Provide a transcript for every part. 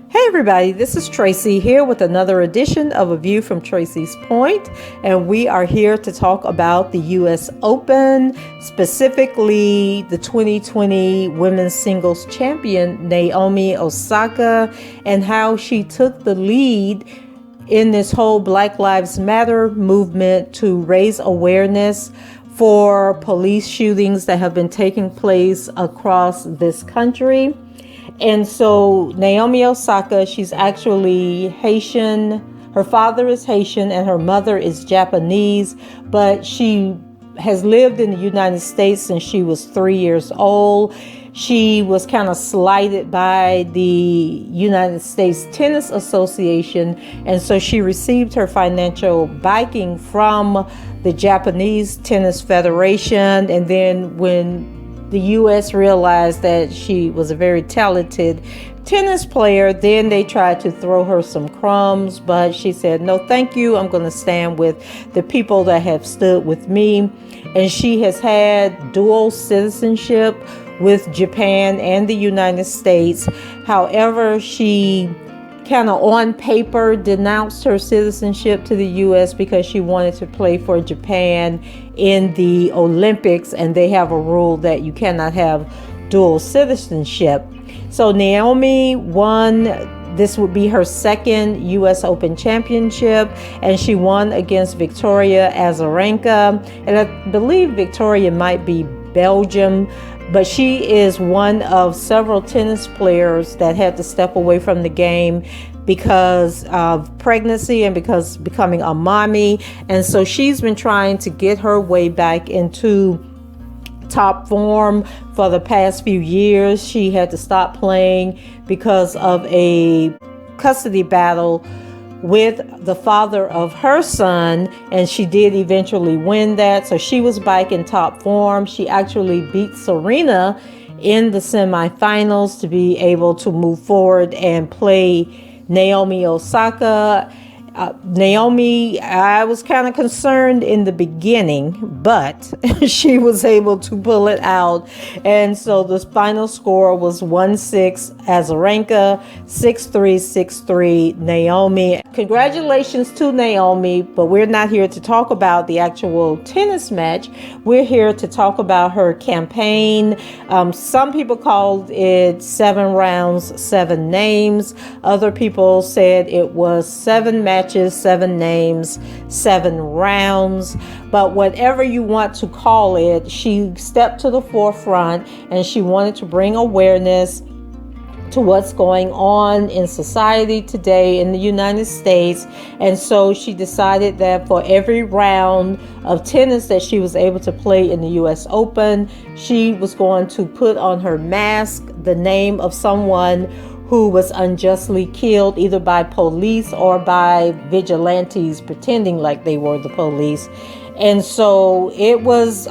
Hey everybody, this is Tracy here with another edition of A View from Tracy's Point, and we are here to talk about the U.S. Open, specifically the 2020 Women's Singles Champion Naomi Osaka, and how she took the lead in this whole Black Lives Matter movement to raise awareness for police shootings that have been taking place across this country. And so Naomi Osaka, she's actually Haitian. Her father is Haitian and her mother is Japanese, but she has lived in the United States since she was 3 years old. She was kind of slighted by the United States Tennis Association, and so she received her financial backing from the Japanese Tennis Federation. And then when the U.S. realized that she was a very talented tennis player, then they tried to throw her some crumbs, but she said, no, thank you. I'm going to stand with the people that have stood with me. And she has had dual citizenship with Japan and the United States. However, she kind of on paper denounced her citizenship to the U.S. because she wanted to play for Japan in the Olympics, and they have a rule that you cannot have dual citizenship. So Naomi won. This would be her second U.S. Open championship, and she won against Victoria Azarenka, and I believe Victoria might be Belgium. But she is one of several tennis players that had to step away from the game because of pregnancy and because becoming a mommy. And so she's been trying to get her way back into top form for the past few years. She had to stop playing because of a custody battle with the father of her son, and she did eventually win that. So she was back in top form. She actually beat Serena in the semifinals to be able to move forward and play Naomi Osaka. Naomi, I was kind of concerned in the beginning, but she was able to pull it out. And so the final score was 1-6 Azarenka, 6-3, 6-3 Naomi. Congratulations to Naomi, but we're not here to talk about the actual tennis match. We're here to talk about her campaign. Some people called it 7 rounds, 7 names. Other people said it was 7 matches, 7 names, 7 rounds. But whatever you want to call it, she stepped to the forefront and she wanted to bring awareness to what's going on in society today in the United States. And so she decided that for every round of tennis that she was able to play in the U.S. Open, she was going to put on her mask the name of someone who was unjustly killed either by police or by vigilantes pretending like they were the police. And so it was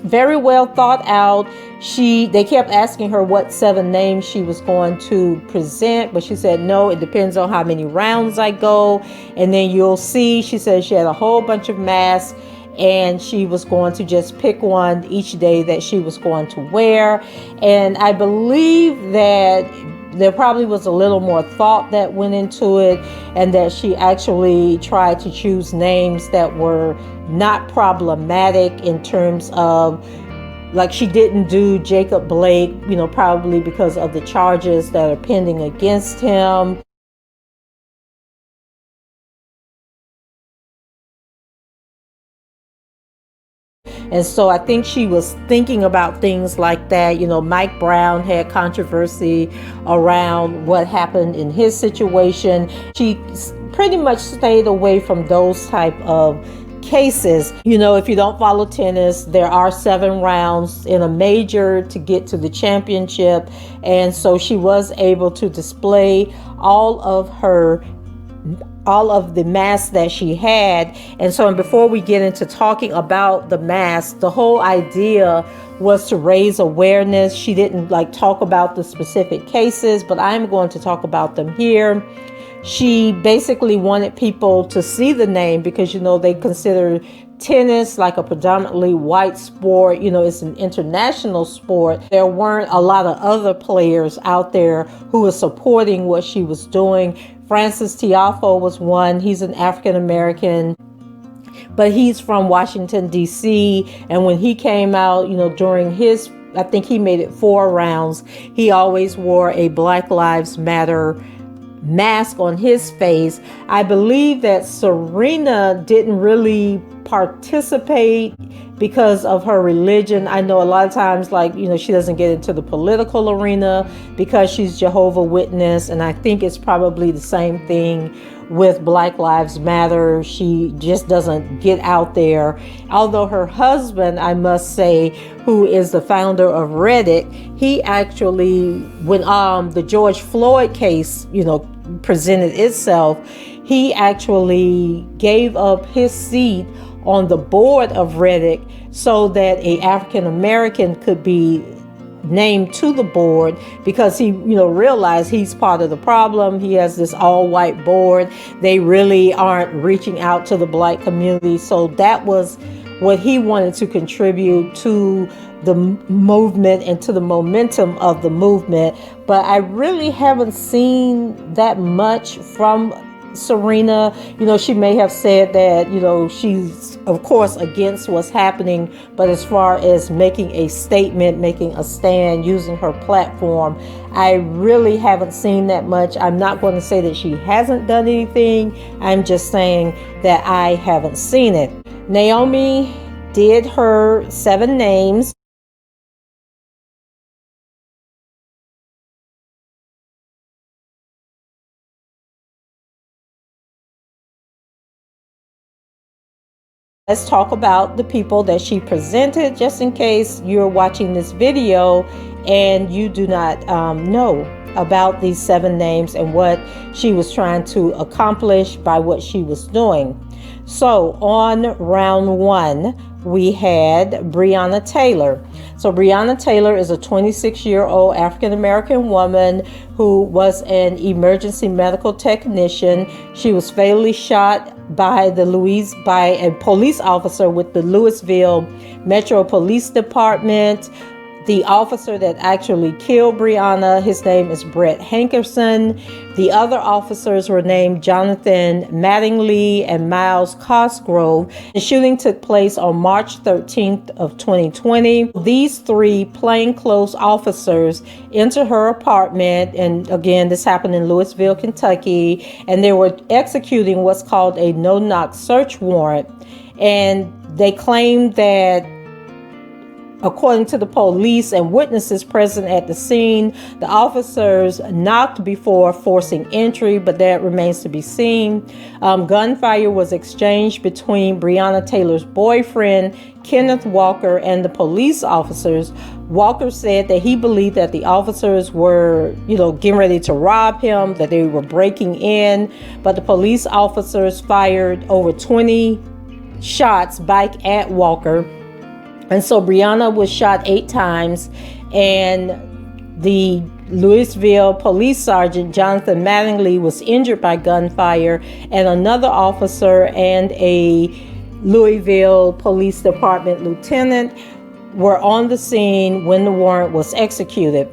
very well thought out. They kept asking her what 7 names she was going to present, but she said, no, it depends on how many rounds I go. And then you'll see, she said she had a whole bunch of masks, and she was going to just pick one each day that she was going to wear. And I believe that there probably was a little more thought that went into it, and that she actually tried to choose names that were not problematic in terms of, like, she didn't do Jacob Blake, probably because of the charges that are pending against him. And so I think she was thinking about things like that. Mike Brown had controversy around what happened in his situation. She pretty much stayed away from those type of cases. If you don't follow tennis, there are 7 rounds in a major to get to the championship. And so she was able to display all of the masks that she had. And so before we get into talking about the masks, the whole idea was to raise awareness. She didn't talk about the specific cases, but I'm going to talk about them here. She basically wanted people to see the name because, they consider tennis like a predominantly white sport. It's an international sport. There weren't a lot of other players out there who were supporting what she was doing. Francis Tiafoe was one. He's an African American, but he's from Washington, D.C. And when he came out, during his, I think he made it 4 rounds, he always wore a Black Lives Matter mask on his face. I believe that Serena didn't really participate because of her religion. I know a lot of times, she doesn't get into the political arena because she's Jehovah's Witness, and I think it's probably the same thing with Black Lives Matter. She just doesn't get out there. Although her husband, I must say, who is the founder of Reddit, he actually, when the George Floyd case, presented itself, he actually gave up his seat on the board of Reddit so that a African American could be named to the board, because he realized he's part of the problem. He has this all-white board. They really aren't reaching out to the Black community. So that was what he wanted to contribute to the movement and to the momentum of the movement. But I really haven't seen that much from Serena. She may have said that, she's of course against what's happening, but as far as making a statement, making a stand, using her platform, I really haven't seen that much. I'm not going to say that she hasn't done anything. I'm just saying that I haven't seen it. Naomi did her 7 names. Let's talk about the people that she presented, just in case you're watching this video and you do not know about these 7 names and what she was trying to accomplish by what she was doing. So on round 1, we had Breonna Taylor. So Breonna Taylor is a 26-year-old African-American woman who was an emergency medical technician. She was fatally shot by a police officer with the Louisville Metro Police Department. The officer that actually killed Breonna, his name is Brett Hankerson. The other officers were named Jonathan Mattingly and Miles Cosgrove. The shooting took place on March 13th of 2020. These 3 plainclothes officers entered her apartment, and again, this happened in Louisville, Kentucky, and they were executing what's called a no-knock search warrant. And they claimed that, according to the police and witnesses present at the scene, the officers knocked before forcing entry, but that remains to be seen. Gunfire was exchanged between Breonna Taylor's boyfriend, Kenneth Walker, and the police officers. Walker said that he believed that the officers were, getting ready to rob him, that they were breaking in, but the police officers fired over 20 shots back at Walker. And so Breonna was shot 8 times, and the Louisville police sergeant, Jonathan Mattingly, was injured by gunfire, and another officer and a Louisville Police Department lieutenant were on the scene when the warrant was executed.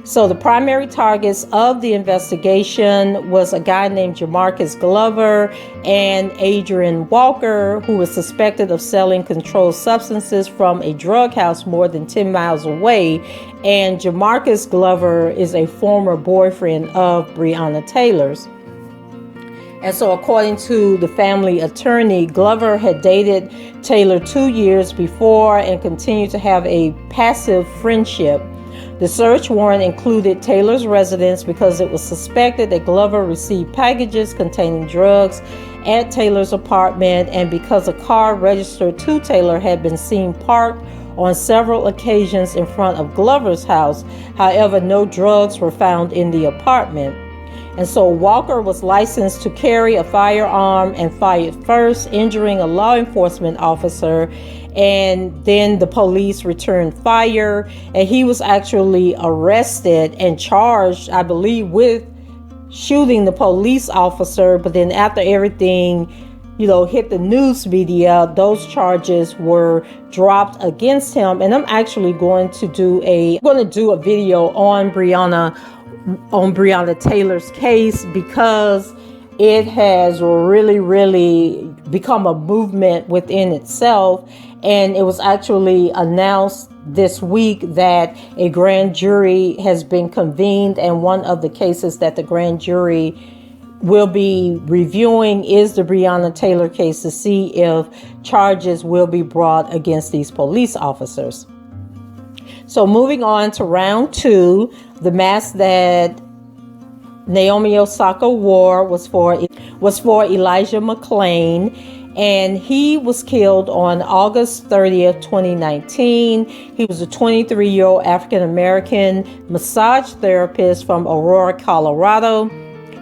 So the primary targets of the investigation was a guy named Jamarcus Glover and Adrian Walker, who was suspected of selling controlled substances from a drug house more than 10 miles away. And Jamarcus Glover is a former boyfriend of Breonna Taylor's. And so according to the family attorney, Glover had dated Taylor 2 years before and continued to have a passive friendship. The search warrant included Taylor's residence because it was suspected that Glover received packages containing drugs at Taylor's apartment, and because a car registered to Taylor had been seen parked on several occasions in front of Glover's house. However, no drugs were found in the apartment. And so Walker was licensed to carry a firearm and fired first, injuring a law enforcement officer, and then the police returned fire, and he was actually arrested and charged, I believe, with shooting the police officer, but then after everything, hit the news media, those charges were dropped against him. And I'm actually going to do a video on Breonna Taylor's case, because it has really become a movement within itself. And it was actually announced this week that a grand jury has been convened, and one of the cases that the grand jury will be reviewing is the Breonna Taylor case, to see if charges will be brought against these police officers. So moving on to round 2, the mask that Naomi Osaka wore was for Elijah McClain, and he was killed on August 30th, 2019. He was a 23-year-old African-American massage therapist from Aurora, Colorado.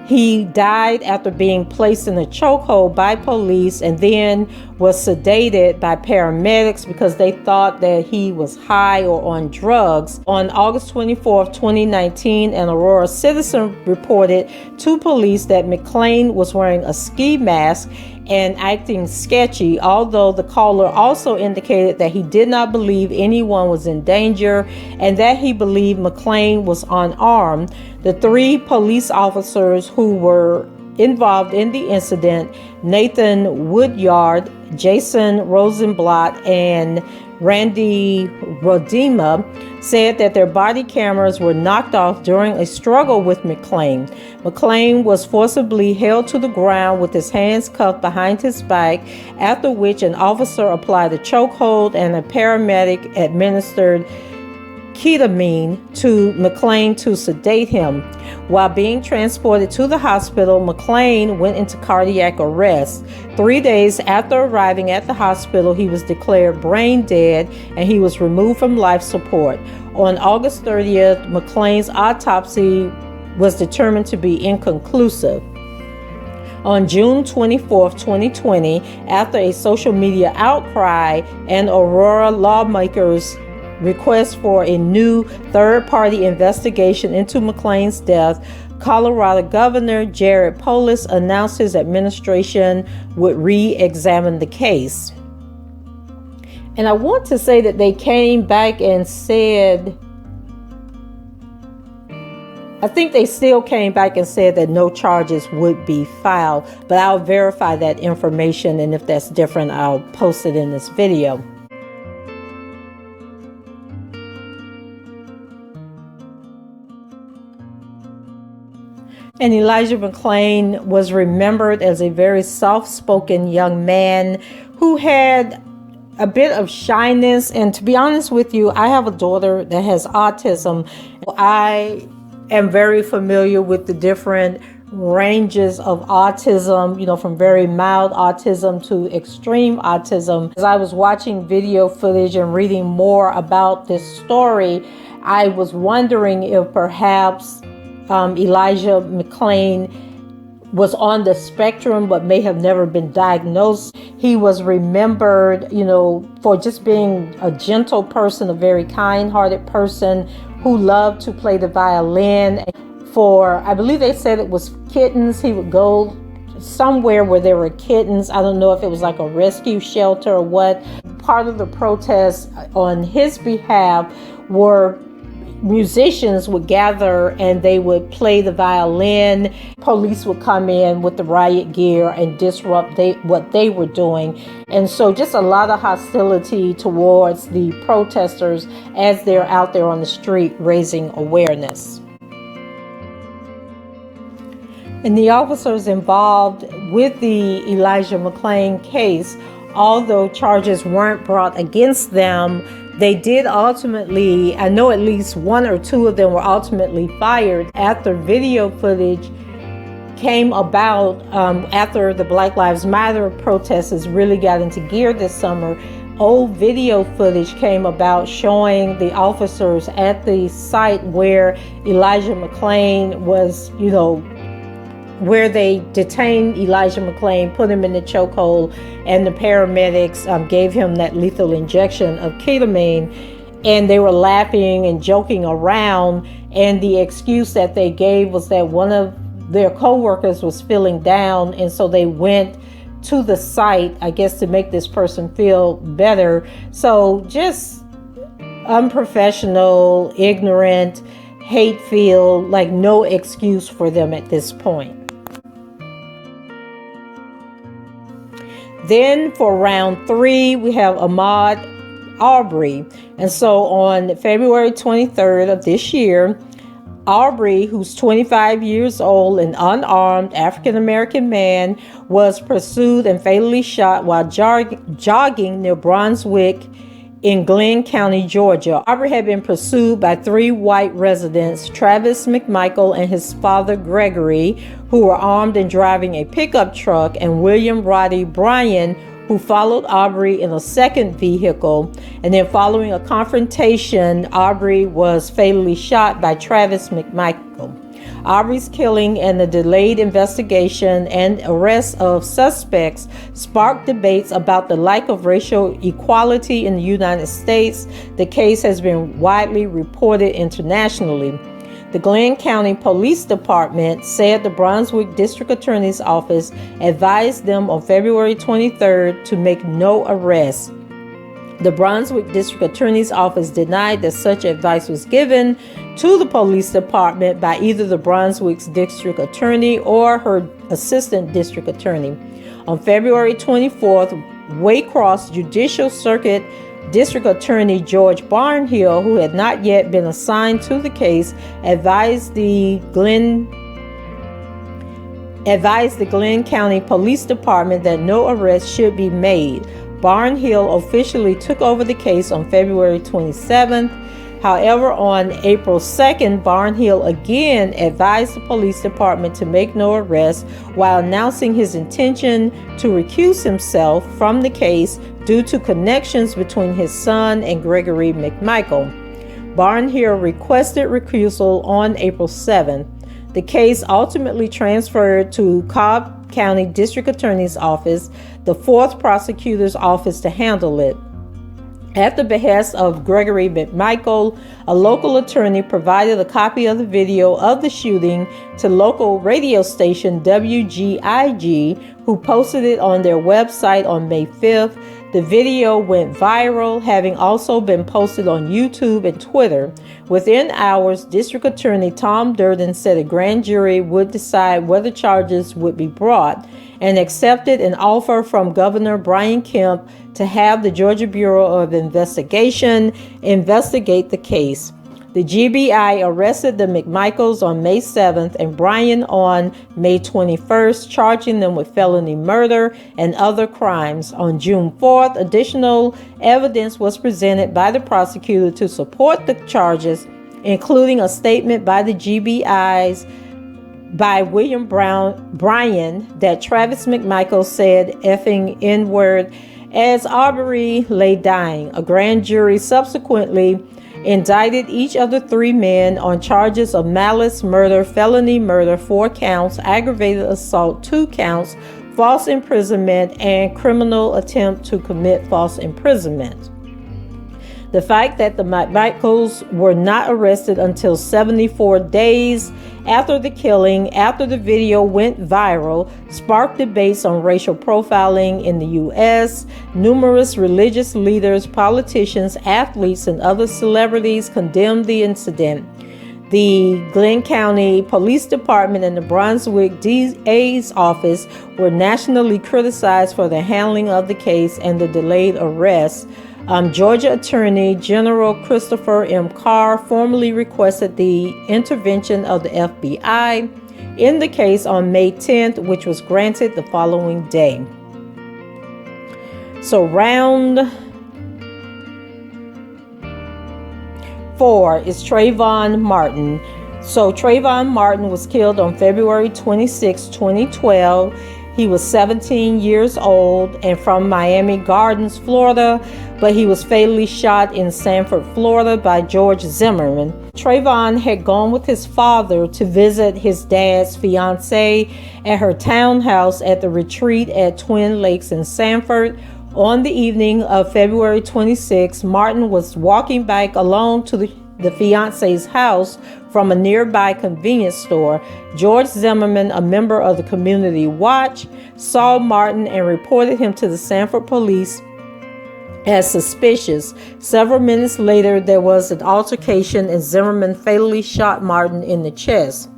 He died after being placed in a chokehold by police and then was sedated by paramedics because they thought that he was high or on drugs. On August 24th, 2019, an Aurora citizen reported to police that McClain was wearing a ski mask and acting sketchy, although the caller also indicated that he did not believe anyone was in danger and that he believed McClain was unarmed. The 3 police officers who were involved in the incident, Nathan Woodyard, Jason Rosenblatt, and Randy Rodema, said that their body cameras were knocked off during a struggle with McClain. McClain was forcibly held to the ground with his hands cuffed behind his back, after which an officer applied a chokehold and a paramedic administered ketamine to McClain to sedate him. While being transported to the hospital, McClain went into cardiac arrest. 3 days after arriving at the hospital, he was declared brain dead and he was removed from life support. On August 30th, McClain's autopsy was determined to be inconclusive. On June 24, 2020, after a social media outcry and Aurora lawmakers' request for a new third-party investigation into McClain's death, Colorado Governor Jared Polis announced his administration would re-examine the case. And I want to say that they came back and said, I think they still came back and said that no charges would be filed, but I'll verify that information, and if that's different, I'll post it in this video. And Elijah McClain was remembered as a very soft-spoken young man who had a bit of shyness. And to be honest with you, I have a daughter that has autism. I am very familiar with the different ranges of autism, from very mild autism to extreme autism. As I was watching video footage and reading more about this story, I was wondering if perhaps Elijah McClain was on the spectrum but may have never been diagnosed. He was remembered, for just being a gentle person, a very kind-hearted person who loved to play the violin. I believe they said it was kittens. He would go somewhere where there were kittens. I don't know if it was like a rescue shelter or what. Part of the protests on his behalf were musicians would gather and they would play the violin. Police would come in with the riot gear and disrupt what they were doing. And so just a lot of hostility towards the protesters as they're out there on the street raising awareness. And the officers involved with the Elijah McClain case, although charges weren't brought against them, they did ultimately, I know at least 1 or 2 of them were ultimately fired after video footage came about after the Black Lives Matter protests really got into gear this summer. Old video footage came about showing the officers at the site where Elijah McClain was, where they detained Elijah McClain, put him in the chokehold, and the paramedics gave him that lethal injection of ketamine, and they were laughing and joking around, and the excuse that they gave was that one of their co-workers was feeling down, and so they went to the site, I guess, to make this person feel better. So just unprofessional, ignorant, hate-filled, like no excuse for them at this point. Then for round 3, we have Ahmaud Arbery. And so on February 23rd of this year, Arbery, who's 25 years old, an unarmed African-American man, was pursued and fatally shot while jogging near Brunswick in Glenn County, Georgia. Arbery had been pursued by 3 white residents, Travis McMichael and his father Gregory, who were armed and driving a pickup truck, and William Roddy Bryan, who followed Arbery in a second vehicle. And then following a confrontation, Arbery was fatally shot by Travis McMichael. Arbery's killing and the delayed investigation and arrest of suspects sparked debates about the lack of racial equality in the United States. The case has been widely reported internationally. The Glenn County Police Department said the Brunswick District Attorney's Office advised them on February 23rd to make no arrests. The Brunswick District Attorney's Office denied that such advice was given to the police department by either the Brunswick's district attorney or her assistant district attorney. On February 24th, Waycross Judicial Circuit District Attorney George Barnhill, who had not yet been assigned to the case, advised the Glenn County Police Department that no arrest should be made. Barnhill officially took over the case on February 27th. However, on April 2nd, Barnhill again advised the police department to make no arrests while announcing his intention to recuse himself from the case due to connections between his son and Gregory McMichael. Barnhill requested recusal on April 7th. The case ultimately transferred to Cobb County District Attorney's Office, the 4th prosecutor's office, to handle it. At the behest of Gregory McMichael, a local attorney provided a copy of the video of the shooting to local radio station WGIG, who posted it on their website on May 5th. The video went viral, having also been posted on YouTube and Twitter. Within hours, District Attorney Tom Durden said a grand jury would decide whether charges would be brought, and accepted an offer from Governor Brian Kemp to have the Georgia Bureau of Investigation investigate the case. The GBI arrested the McMichaels on May 7th and Bryan on May 21st, charging them with felony murder and other crimes. On June 4th, additional evidence was presented by the prosecutor to support the charges, including a statement by the GBI's by William Bryan that Travis McMichael said effing N-word as Arbery lay dying. A grand jury subsequently indicted each of the 3 men on charges of malice, murder, felony murder, 4 counts, aggravated assault, 2 counts, false imprisonment, and criminal attempt to commit false imprisonment. The fact that the McMichaels were not arrested until 74 days after the killing, after the video went viral, sparked debates on racial profiling in the U.S. Numerous religious leaders, politicians, athletes, and other celebrities condemned the incident. The Glenn County Police Department and the Brunswick DA's office were nationally criticized for the handling of the case and the delayed arrest. Georgia Attorney General Christopher M. Carr formally requested the intervention of the FBI in the case on May 10th, which was granted the following day. So round 4 is Trayvon Martin. So Trayvon Martin was killed on February 26, 2012. He was 17 years old and from Miami Gardens, Florida, but he was fatally shot in Sanford, Florida by George Zimmerman. Trayvon had gone with his father to visit his dad's fiancée at her townhouse at the retreat at Twin Lakes in Sanford. On the evening of February 26, Martin was walking back alone to the fiance's house from a nearby convenience store, George Zimmerman, a member of the Community Watch, saw Martin and reported him to the Sanford police as suspicious. Several minutes later, there was an altercation and Zimmerman fatally shot Martin in the chest.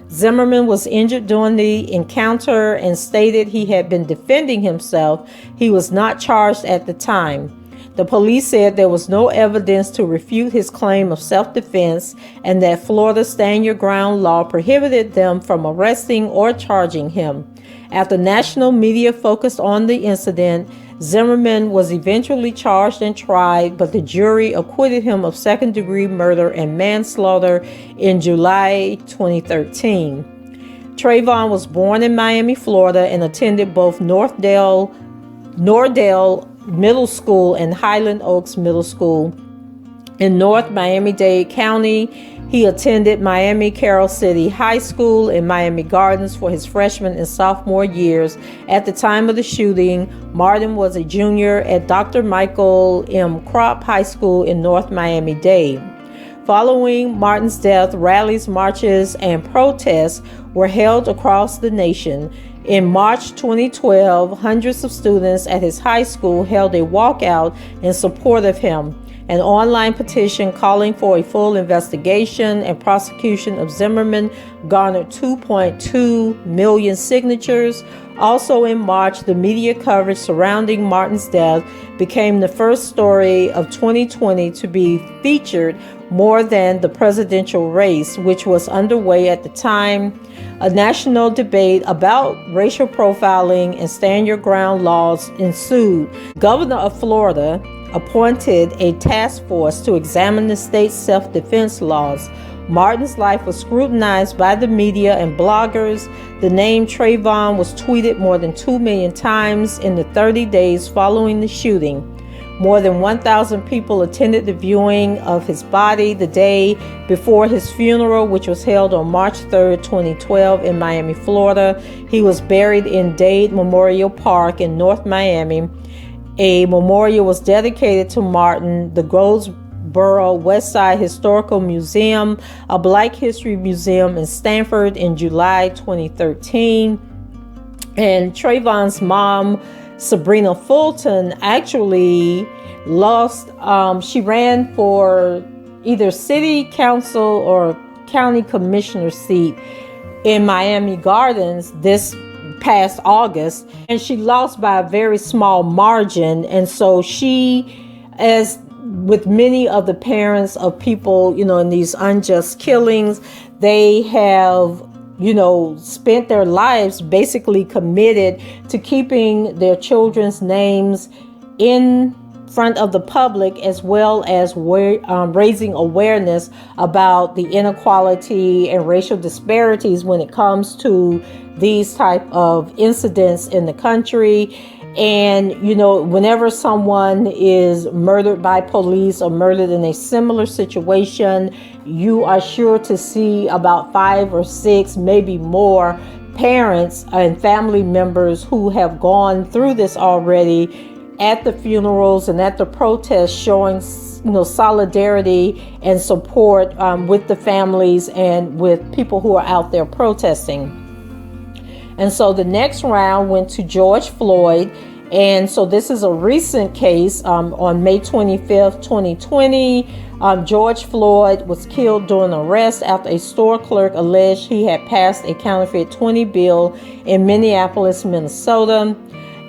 Zimmerman was injured during the encounter and stated he had been defending himself. He was not charged at the time. The police said there was no evidence to refute his claim of self-defense and that Florida's Stand Your Ground law prohibited them from arresting or charging him. After national media focused on the incident, Zimmerman was eventually charged and tried, but the jury acquitted him of second-degree murder and manslaughter in July 2013. Trayvon was born in Miami, Florida, and attended both Nordale Middle School and Highland Oaks Middle School in North Miami-Dade County. He attended Miami Carroll City High School in Miami Gardens for his freshman and sophomore years. At the time of the shooting, Martin was a junior at Dr. Michael M. Kropp High School in North Miami-Dade. Following Martin's death, rallies, marches, and protests were held across the nation. In March 2012, hundreds of students at his high school held a walkout in support of him. An online petition calling for a full investigation and prosecution of Zimmerman garnered 2.2 million signatures. Also in March, the media coverage surrounding Martin's death became the first story of 2020 to be featured more than the presidential race, which was underway at the time. A national debate about racial profiling and stand your ground laws ensued. Governor of Florida appointed a task force to examine the state's self-defense laws. Martin's life was scrutinized by the media and bloggers. The name Trayvon was tweeted more than 2 million times in the 30 days following the shooting. More than 1,000 people attended the viewing of his body the day before his funeral, which was held on March 3, 2012 in Miami, Florida. He was buried in Dade Memorial Park in North Miami. A memorial was dedicated to Martin. The Goldsboro Westside Historical Museum, a Black History Museum in Stanford in July 2013. And Trayvon's mom, Sabrina Fulton, actually lost, she ran for either city council or county commissioner seat in Miami Gardens this past August, and she lost by a very small margin. And so she, as with many of the parents of people, in these unjust killings, they have, spent their lives basically committed to keeping their children's names in front of the public, as well as raising awareness about the inequality and racial disparities when it comes to these type of incidents in the country. And, whenever someone is murdered by police or murdered in a similar situation, you are sure to see about 5 or 6, maybe more, parents and family members who have gone through this already at the funerals and at the protests, showing solidarity and support with the families and with people who are out there protesting. And so the next round went to George Floyd. And so this is a recent case. On May 25th, 2020, George Floyd was killed during arrest after a store clerk alleged he had passed a counterfeit 20 bill in Minneapolis, Minnesota.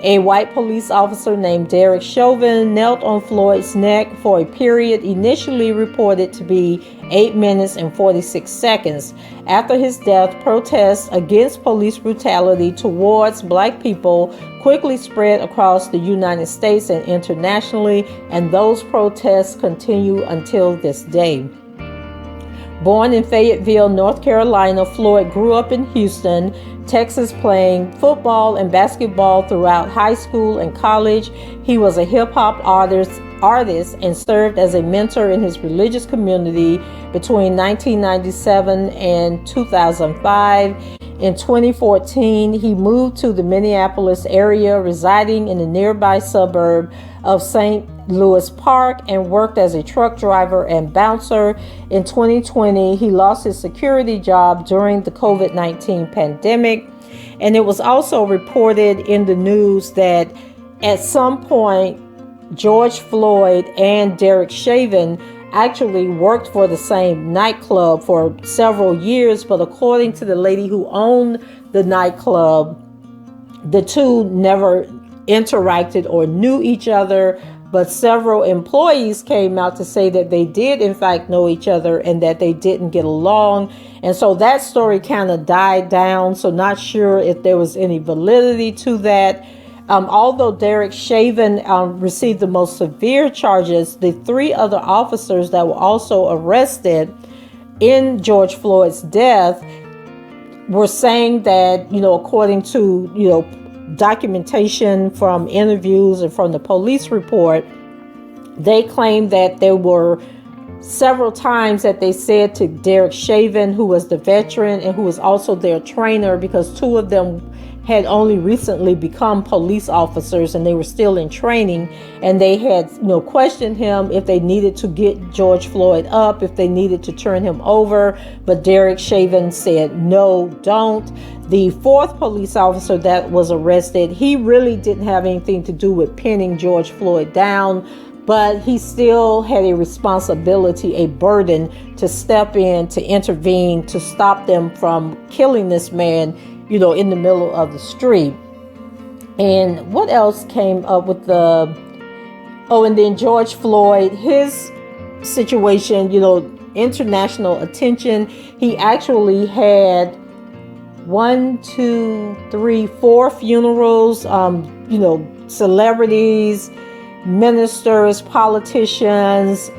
A white police officer named Derek Chauvin knelt on Floyd's neck for a period initially reported to be 8 minutes and 46 seconds. After his death, protests against police brutality towards Black people quickly spread across the United States and internationally, and those protests continue until this day. Born in Fayetteville, North Carolina, Floyd grew up in Houston, Texas, playing football and basketball throughout high school and college. He was a hip-hop artist and served as a mentor in his religious community between 1997 and 2005. In 2014, he moved to the Minneapolis area, residing in the nearby suburb of St. Louis Park, and worked as a truck driver and bouncer. In 2020, he lost his security job during the COVID-19 pandemic. And it was also reported in the news that at some point, George Floyd and Derek Chauvin actually worked for the same nightclub for several years, but according to the lady who owned the nightclub, the two never interacted or knew each other, but several employees came out to say that they did in fact know each other and that they didn't get along. And so that story kind of died down, so not sure if there was any validity to that. Although Derek Chauvin received the most severe charges, the three other officers that were also arrested in George Floyd's death were saying that, according to, documentation from interviews and from the police report, they claimed that there were several times that they said to Derek Chauvin, who was the veteran and who was also their trainer, because two of them had only recently become police officers and they were still in training, and they had questioned him if they needed to get George Floyd up, if they needed to turn him over, but Derek Chauvin said no, don't. The fourth police officer that was arrested, he really didn't have anything to do with pinning George Floyd down, but he still had a responsibility, a burden to step in, to intervene, to stop them from killing this man, in the middle of the street. And what else came up with and then George Floyd, his situation, international attention. He actually had 4 funerals, celebrities, ministers, politicians,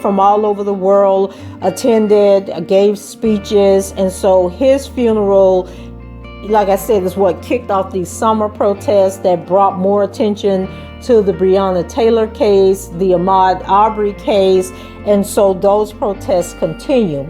from all over the world attended, gave speeches. And so his funeral, like I said, is what kicked off these summer protests that brought more attention to the Breonna Taylor case, the Ahmaud Arbery case, and so those protests continue.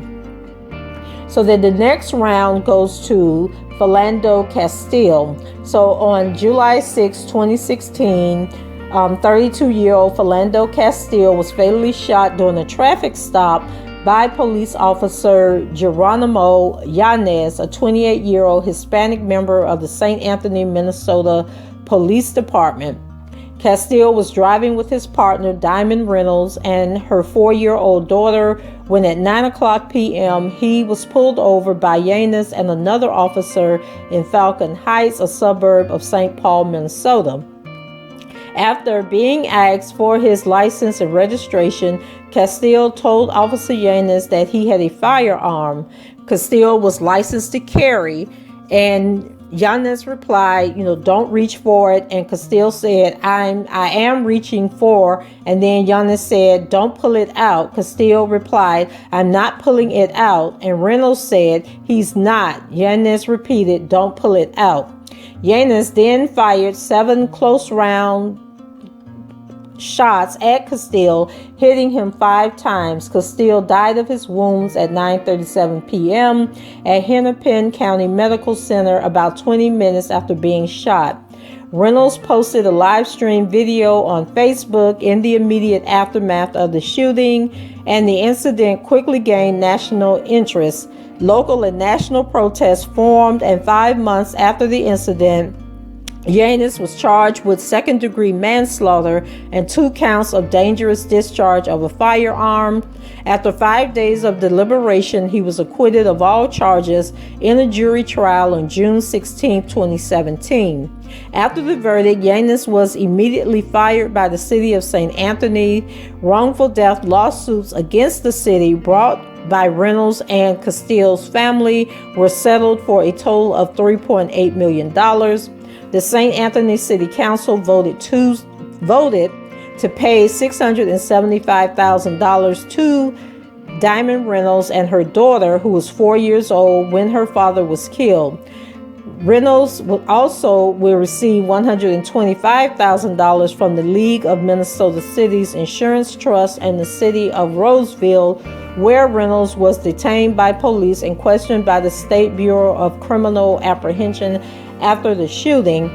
So then the next round goes to Philando Castile. So on July 6, 2016, 32-year-old Philando Castile was fatally shot during a traffic stop by police officer Geronimo Yanez, a 28-year-old Hispanic member of the St. Anthony, Minnesota Police Department. Castile was driving with his partner, Diamond Reynolds, and her 4-year-old daughter when at 9:00 p.m. he was pulled over by Yanez and another officer in Falcon Heights, a suburb of St. Paul, Minnesota. After being asked for his license and registration, Castile told Officer Yanez that he had a firearm. Castile was licensed to carry, and Yanez replied, don't reach for it. And Castile said, I am reaching for, and then Yanez said, don't pull it out. Castile replied, I'm not pulling it out. And Reynolds said, he's not. Yanez repeated, don't pull it out. Yanez then fired 7 close round shots at Castile, hitting him 5 times. Castile died of his wounds at 9:37 p.m. at Hennepin County Medical Center about 20 minutes after being shot. Reynolds posted a live stream video on Facebook in the immediate aftermath of the shooting, and the incident quickly gained national interest. Local and national protests formed, and 5 months after the incident, Yanez was charged with second-degree manslaughter and 2 counts of dangerous discharge of a firearm. After 5 days of deliberation, he was acquitted of all charges in a jury trial on June 16, 2017. After the verdict, Yanez was immediately fired by the city of St. Anthony. Wrongful death lawsuits against the city brought by Reynolds and Castile's family were settled for a total of $3.8 million. The St. Anthony City Council voted to pay $675,000 to Diamond Reynolds and her daughter, who was 4 years old when her father was killed. Reynolds will receive $125,000 from the League of Minnesota Cities Insurance Trust and the City of Roseville, where Reynolds was detained by police and questioned by the State Bureau of Criminal Apprehension after the shooting.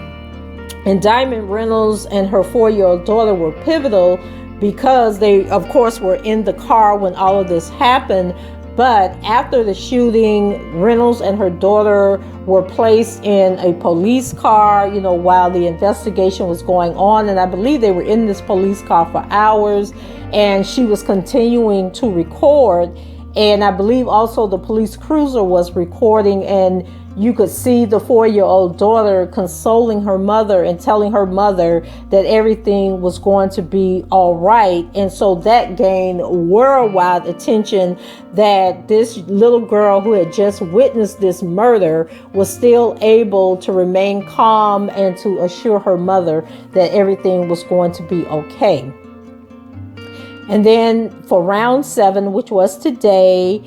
Indictment Reynolds and her 4-year-old daughter were pivotal because they, of course, were in the car when all of this happened. But after the shooting, Reynolds and her daughter were placed in a police car, while the investigation was going on. And I believe they were in this police car for hours, and she was continuing to record. And I believe also the police cruiser was recording, and you could see the 4-year-old daughter consoling her mother and telling her mother that everything was going to be all right. And so that gained worldwide attention, that this little girl who had just witnessed this murder was still able to remain calm and to assure her mother that everything was going to be okay. And then for round 7, which was today,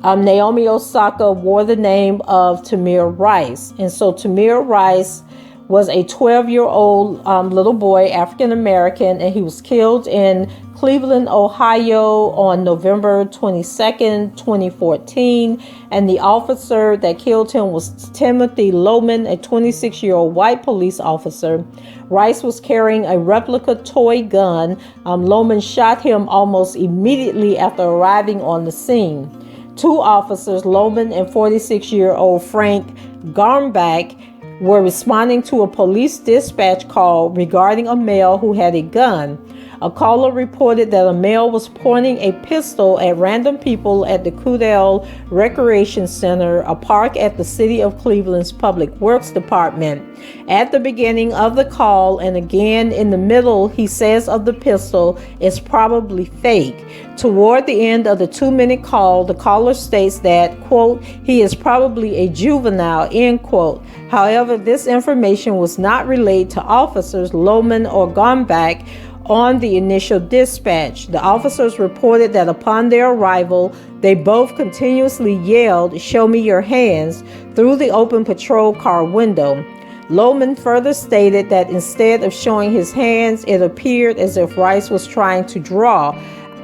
Naomi Osaka wore the name of Tamir Rice. And so Tamir Rice was a 12-year-old little boy, African American, and he was killed in Cleveland, Ohio on November 22nd, 2014. And the officer that killed him was Timothy Loman, a 26-year-old white police officer. Rice was carrying a replica toy gun. Loman shot him almost immediately after arriving on the scene. 2 officers, Loman and 46-year-old Frank Garmbach, were responding to a police dispatch call regarding a male who had a gun. A caller reported that a male was pointing a pistol at random people at the Cudell Recreation Center, a park at the City of Cleveland's Public Works Department. At the beginning of the call and again in the middle, he says of the pistol, "It's probably fake." Toward the end of the 2-minute call, the caller states that, quote, "He is probably a juvenile," end quote. However, this information was not relayed to officers Loman or Garmbach on the initial dispatch. The officers reported that upon their arrival, they both continuously yelled, "Show me your hands," through the open patrol car window. Loman further stated that instead of showing his hands, it appeared as if Rice was trying to draw.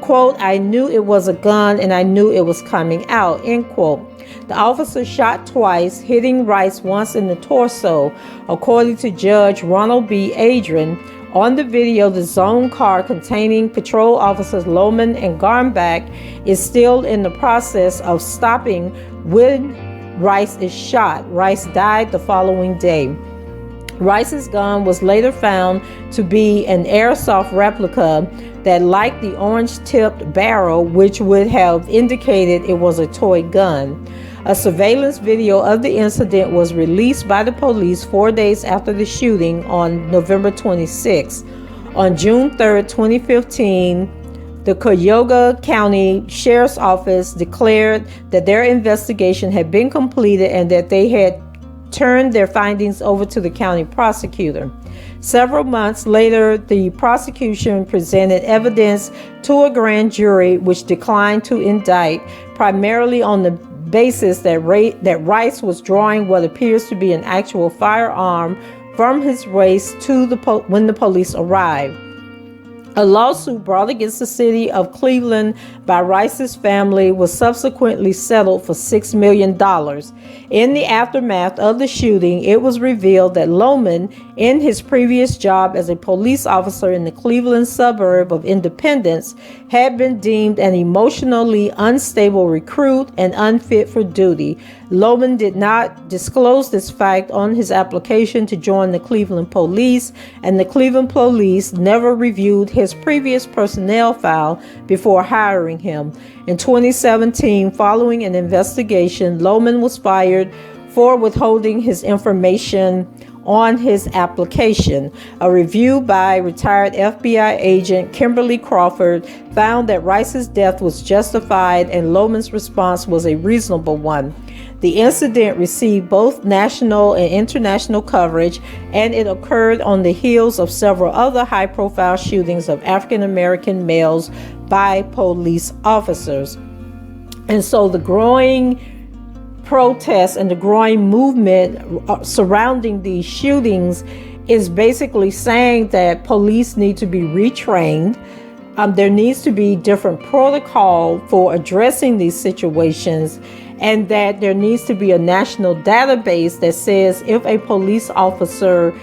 Quote, "I knew it was a gun and I knew it was coming out," end quote. The officer shot twice, hitting Rice once in the torso, according to Judge Ronald B. Adrian. On the video, the zone car containing patrol officers Loman and Garmbach is still in the process of stopping when Rice is shot. Rice died the following day. Rice's gun was later found to be an airsoft replica that lacked the orange-tipped barrel, which would have indicated it was a toy gun. A surveillance video of the incident was released by the police 4 days after the shooting on November 26. On June 3, 2015, the Cuyahoga County Sheriff's Office declared that their investigation had been completed and that they had turned their findings over to the county prosecutor. Several months later, the prosecution presented evidence to a grand jury which declined to indict, primarily on the basis that Rice was drawing what appears to be an actual firearm from his waist when the police arrived. A lawsuit brought against the city of Cleveland by Rice's family was subsequently settled for $6 million. In the aftermath of the shooting, it was revealed that Loman, in his previous job as a police officer in the Cleveland suburb of Independence, had been deemed an emotionally unstable recruit and unfit for duty. Loman did not disclose this fact on his application to join the Cleveland Police, and the Cleveland Police never reviewed his previous personnel file before hiring him. In 2017, following an investigation, Loman was fired for withholding his information on his application. A review by retired FBI agent Kimberly Crawford found that Rice's death was justified and Loman's response was a reasonable one. The incident received both national and international coverage, and it occurred on the heels of several other high-profile shootings of African American males by police officers. And so the growing protests and the growing movement surrounding these shootings is basically saying that police need to be retrained. there needs to be different protocol for addressing these situations, and that there needs to be a national database that says if a police officer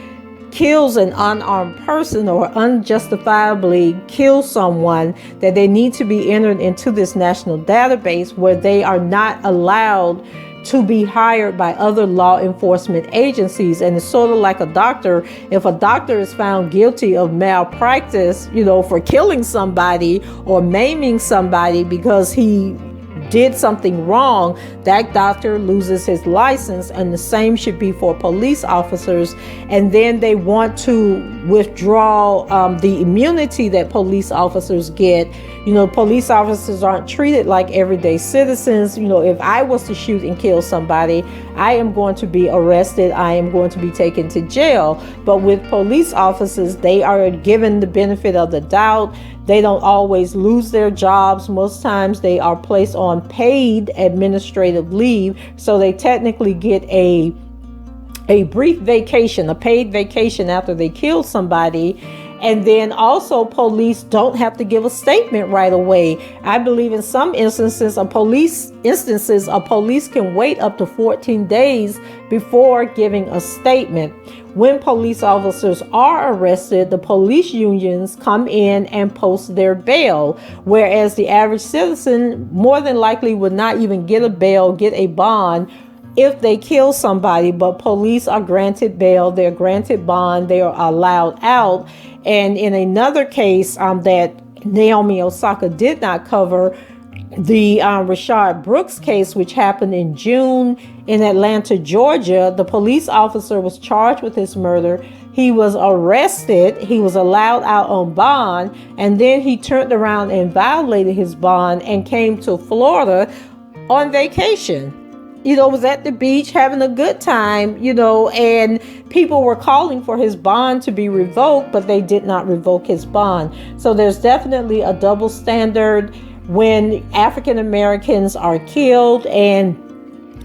kills an unarmed person or unjustifiably kills someone, that they need to be entered into this national database where they are not allowed to be hired by other law enforcement agencies. And it's sort of like a doctor. If a doctor is found guilty of malpractice, for killing somebody or maiming somebody because he did something wrong, that doctor loses his license, and the same should be for police officers. And then they want to withdraw the immunity that police officers get. Police officers aren't treated like everyday citizens. If I was to shoot and kill somebody, I am going to be arrested. I am going to be taken to jail. But with police officers, they are given the benefit of the doubt. They don't always lose their jobs. Most times they are placed on paid administrative leave. So they technically get a brief vacation, a paid vacation after they kill somebody. And then also police don't have to give a statement right away. I believe in some instances, a police can wait up to 14 days before giving a statement. When police officers are arrested, the police unions come in and post their bail, whereas the average citizen more than likely would not even get a bail, get a bond if they kill somebody. But police are granted bail, they're granted bond, they are allowed out. And in another case that Naomi Osaka did not cover, the Rayshard Brooks case, which happened in June in Atlanta, Georgia, the police officer was charged with his murder. He was arrested. He was allowed out on bond. And then he turned around and violated his bond and came to Florida on vacation. Was at the beach having a good time, and people were calling for his bond to be revoked, but they did not revoke his bond. So there's definitely a double standard when African Americans are killed. And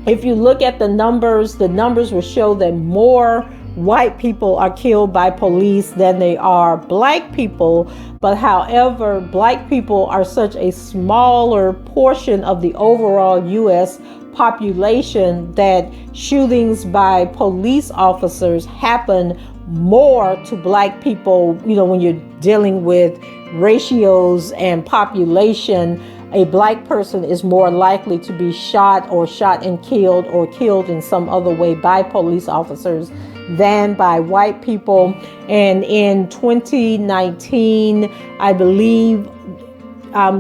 if you look at the numbers will show that more white people are killed by police than they are black people. But however, black people are such a smaller portion of the overall U.S. population that shootings by police officers happen more to black people. When you're dealing with ratios and population, a black person is more likely to be shot and killed or killed in some other way by police officers than by white people. And in 2019, I believe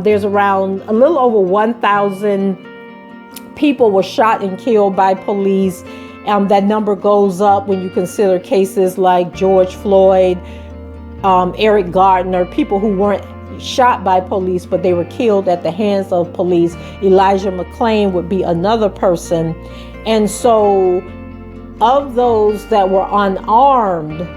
there's around a little over 1,000 people were shot and killed by police. That number goes up when you consider cases like George Floyd, Eric Gardner, people who weren't shot by police, but they were killed at the hands of police. Elijah McClain would be another person. And so of those that were unarmed,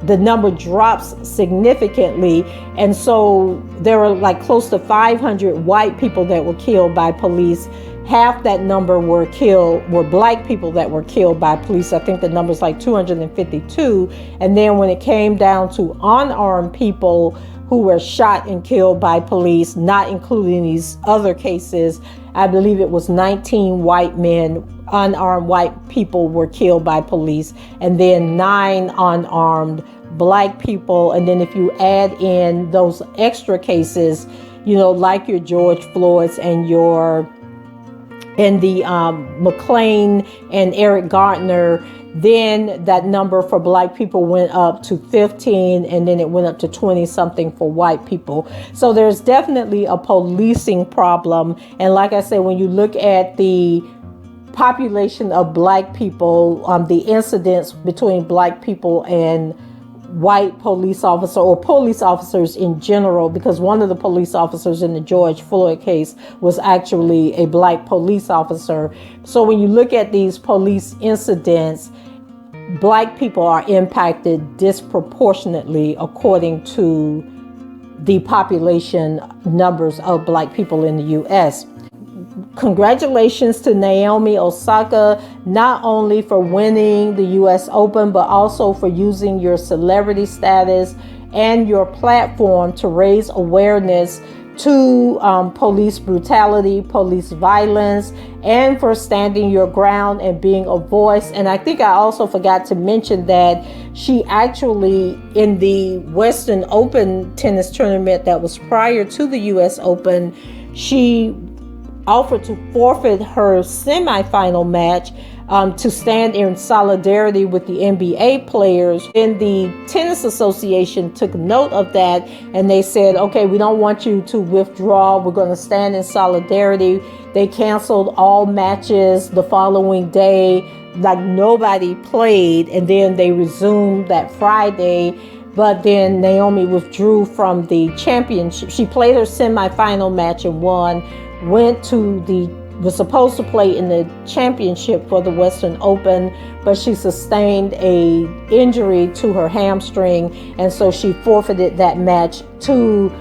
the number drops significantly. And so there were like close to 500 white people that were killed by police. Half that number were black people that were killed by police. I think the number's like 252. And then when it came down to unarmed people who were shot and killed by police, not including these other cases, I believe it was 19 white men, unarmed white people, were killed by police, and then 9 unarmed black people. And then if you add in those extra cases, like your George Floyds and the McClain and Eric Gardner, then that number for black people went up to 15, and then it went up to 20 something for white people. So there's definitely a policing problem. And like I said, when you look at the population of black people, the incidents between black people and white police officer or police officers in general, because one of the police officers in the George Floyd case was actually a black police officer. So when you look at these police incidents, black people are impacted disproportionately according to the population numbers of black people in the U.S. Congratulations to Naomi Osaka, not only for winning the U.S. Open, but also for using your celebrity status and your platform to raise awareness to police brutality, police violence, and for standing your ground and being a voice. And I think I also forgot to mention that she actually, in the Western Open tennis tournament that was prior to the US Open, she offered to forfeit her semifinal match to stand in solidarity with the NBA players. And the Tennis Association took note of that, and they said, okay, we don't want you to withdraw. We're going to stand in solidarity. They canceled all matches the following day, like nobody played, and then they resumed that Friday. But then Naomi withdrew from the championship. She played her semifinal match and won, was supposed to play in the championship for the Western Open, but she sustained a injury to her hamstring, and so she forfeited that match to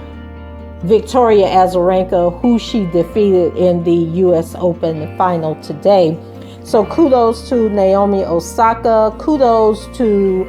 Victoria Azarenka, who she defeated in the US Open final today. So kudos to Naomi Osaka, kudos to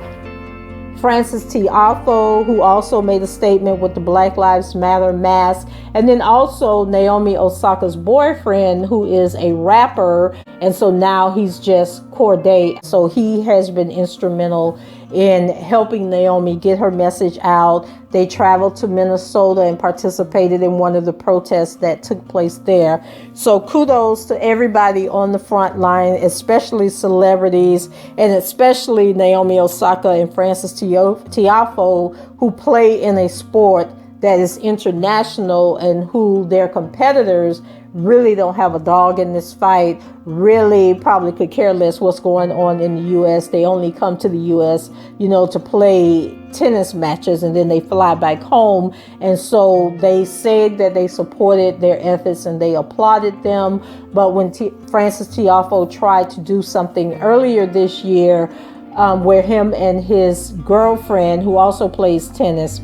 Frances Tiafoe, who also made a statement with the Black Lives Matter mask. And then also Naomi Osaka's boyfriend, who is a rapper. And so now he's just Corday. So he has been instrumental in helping Naomi get her message out. They traveled to Minnesota and participated in one of the protests that took place there. So kudos to everybody on the front line, especially celebrities, and especially Naomi Osaka and Frances Tiafoe, who play in a sport that is international and who their competitors really don't have a dog in this fight, really probably could care less what's going on in the U.S. They only come to the U.S., to play tennis matches, and then they fly back home. And so they said that they supported their efforts and they applauded them. But when Frances Tiafoe tried to do something earlier this year, where him and his girlfriend, who also plays tennis,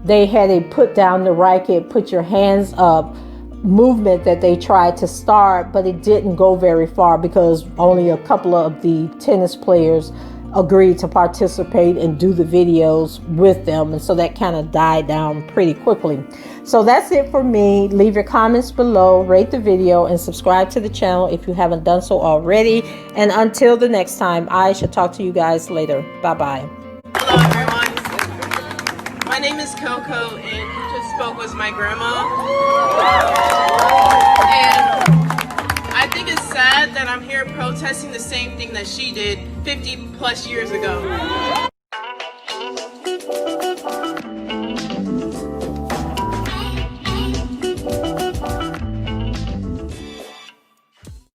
they had a put down the racket, put your hands up movement that they tried to start, but it didn't go very far because only a couple of the tennis players agreed to participate and do the videos with them. And so that kind of died down pretty quickly. So that's it for me. Leave your comments below, rate the video, and subscribe to the channel if you haven't done so already. And until the next time, I shall talk to you guys later. Bye-bye. Hello, everyone. My name is Coco, and who just spoke was my grandma. And I think it's sad that I'm here protesting the same thing that she did 50 plus years ago.